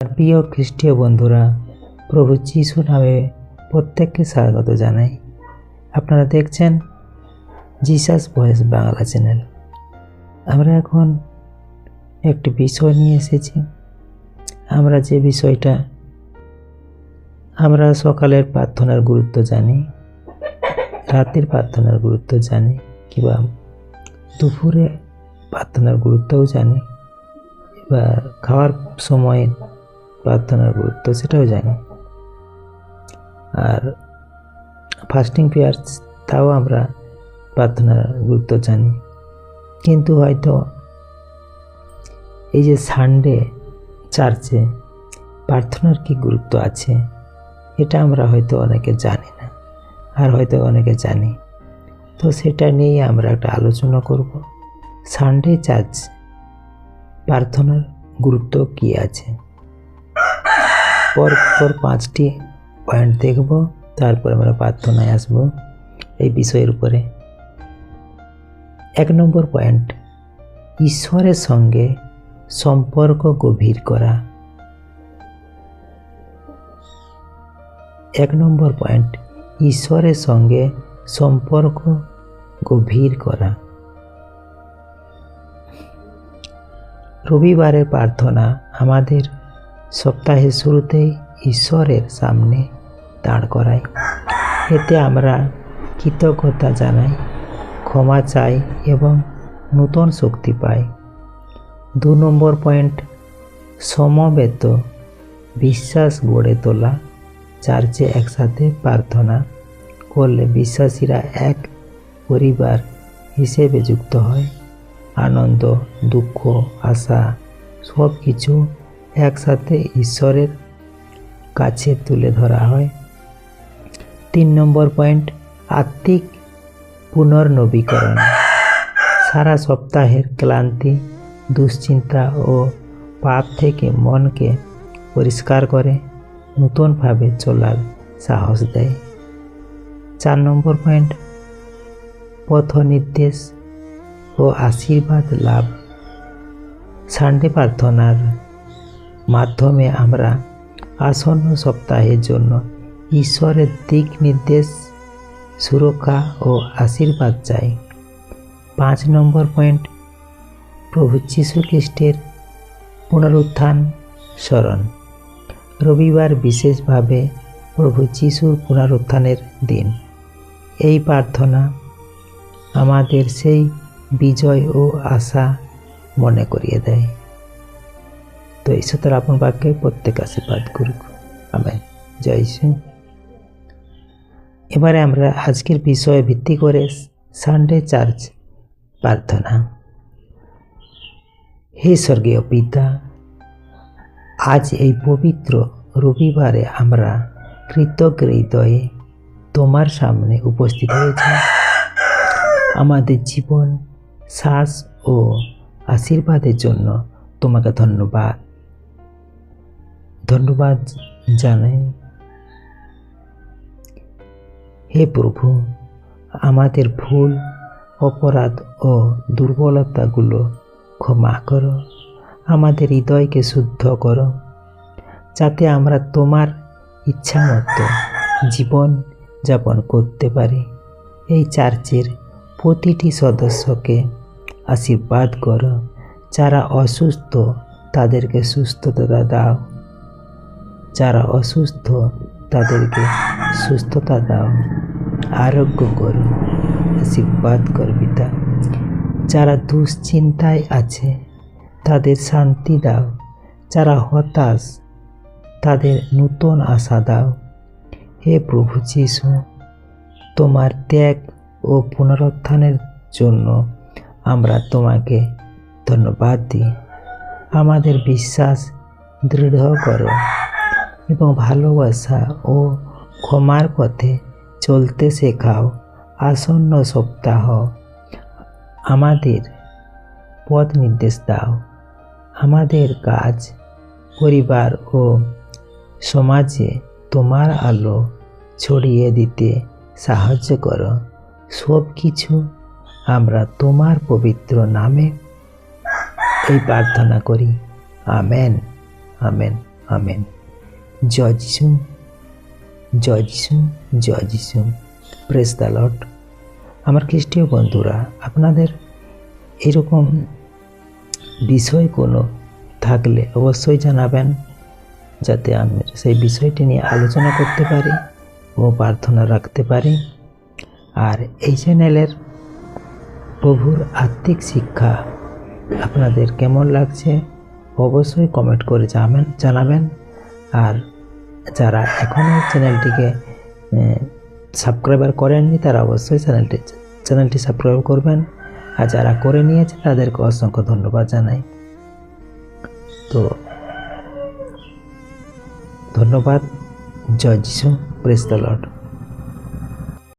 প্রিয় খ্রিস্টীয় বন্ধুরা, প্রভু যিশু নামে প্রত্যেককে স্বাগত জানাই। আপনারা দেখছেন জিসাস ভয়েস বাংলা চ্যানেল। আমরা এখন একটি বিষয় নিয়ে এসেছি। আমরা যে বিষয়টা, আমরা সকালের প্রার্থনার গুরুত্ব জানি, রাতের প্রার্থনার গুরুত্ব জানি, কিংবা দুপুরে প্রার্থনার গুরুত্বও জানি, এবার খাওয়ার সময় প্রার্থনার গুরুত্ব সেটাও জানি, আর ফাস্টিং প্রেয়ার তাও আমরা প্রার্থনার গুরুত্ব জানি। কিন্তু হয়তো এই যে সানডে চার্চে প্রার্থনার কি গুরুত্ব আছে, এটা আমরা হয়তো অনেকে জানি না, আর হয়তো অনেকে জানি। তো সেটা নিয়ে আমরা একটা আলোচনা করব। সানডে চার্চ প্রার্থনার গুরুত্ব কি আছে, পরপর 5টি পয়েন্ট দেখব, তারপর আমরা প্রার্থনায় আসব এই বিষয়ের উপরে। 1 নম্বর পয়েন্ট, ঈশ্বরের সঙ্গে সম্পর্ক গভীর করা। 1 নম্বর পয়েন্ট, ঈশ্বরের সঙ্গে সম্পর্ক গভীর করা। রবিবারের প্রার্থনা আমাদের সপ্তাহের শুরুতেই ঈশ্বরের সামনে দাঁড় করাই। এতে আমরা কৃতজ্ঞতা জানাই, ক্ষমা চাই এবং নূতন শক্তি পাই। 2 নম্বর পয়েন্ট, সমবেত বিশ্বাস গড়ে তোলা। চার্চে একসাথে প্রার্থনা করলে বিশ্বাসীরা এক পরিবার হিসেবে যুক্ত হয়। আনন্দ, দুঃখ, আশা সব কিছু একসাথে ঈশ্বরের কাছে তুলে ধরা হয়। 3 নম্বর পয়েন্ট, আত্মিক পুনর্নবীকরণ। সারা সপ্তাহের ক্লান্তি, দুশ্চিন্তা ও পাপ থেকে মনকে পরিষ্কার করে নতুনভাবে চলার সাহস দেয়। 4 নম্বর পয়েন্ট, পথ নির্দেশ ও আশীর্বাদ লাভ। সানডে প্রার্থনার মাধ্যমে আমরা আসন্ন সপ্তাহের জন্য ঈশ্বরের দিক নির্দেশ, সুরক্ষা ও আশীর্বাদ চাই। 5 নম্বর পয়েন্ট, প্রভু যীশু খ্রিস্টের পুনরুত্থান স্মরণ। রবিবার বিশেষভাবে প্রভু যীশুর পুনরুত্থানের দিন। এই প্রার্থনা আমাদের সেই বিজয় ও আশা মনে করিয়ে দেয়। তো ঈশ্বর তার আপন বাক্যে প্রত্যেক আশীর্বাদ করুক। আমেন। জয় যীশু। এবারে আমরা আজকের বিষয়ে ভিত্তি করে সানডে চার্চ প্রার্থনা। হে স্বর্গীয় পিতা, আজ এই পবিত্র রবিবারে আমরা কৃতজ্ঞ হৃদয়ে তোমার সামনে উপস্থিত হয়েছি। আমাদের জীবন, শ্বাস ও আশীর্বাদের জন্য তোমাকে ধন্যবাদ জানাই। হে প্রভু, আমাদের ভুল, অপরাধ ও দুর্বলতাগুলো ক্ষমা করো। আমাদের হৃদয়কে শুদ্ধ করো, যাতে আমরা তোমার ইচ্ছা মতো জীবন যাপন করতে পারি। এই চার্চের প্রতিটি সদস্যকে আশীর্বাদ করো। যারা অসুস্থ তাদেরকে সুস্থতা দাও, যারা অসুস্থ তাদেরকে সুস্থতা দাও, আরোগ্য করো, আশীর্বাদ কর পিতা। যারা দুশ্চিন্তায় আছে তাদের শান্তি দাও, যারা হতাশ তাদের নূতন আশা দাও। হে প্রভু যীশু, তোমার ত্যাগ ও পুনরুত্থানের জন্য আমরা তোমাকে ধন্যবাদ দিই। আমাদের বিশ্বাস দৃঢ় করো এবং ভালোবাসা ও ক্ষমার পথে চলতে শেখাও। আসন্ন সপ্তাহ আমাদের পথ নির্দেশ দাও। আমাদের কাজ, পরিবার ও সমাজে তোমার আলো ছড়িয়ে দিতে সাহায্য করো। সব কিছু আমরা তোমার পবিত্র নামে এই প্রার্থনা করি। আমেন। আমেন। আমেন। জয় যিশু, জয় যিশু, জয় যিশু। Praise the Lord. আমার খ্রিস্টীয় বন্ধুরা, আপনাদের এরকম বিষয় কোনো থাকলে অবশ্যই জানাবেন, যাতে আমি সেই বিষয়টি নিয়ে আলোচনা করতে পারি ও প্রার্থনা রাখতে পারি। আর এই চ্যানেলের প্রভুর আত্মিক শিক্ষা আপনাদের কেমন লাগছে অবশ্যই কমেন্ট করে জানাবেন। আর যারা এখনও চ্যানেলটিকে সাবস্ক্রাইবার করেননি তারা অবশ্যই চ্যানেলটি সাবস্ক্রাইব করবেন। আর যারা করে নিয়েছে তাদেরকে অসংখ্য ধন্যবাদ জানাই। তো ধন্যবাদ। জয় যিশু। Praise the Lord.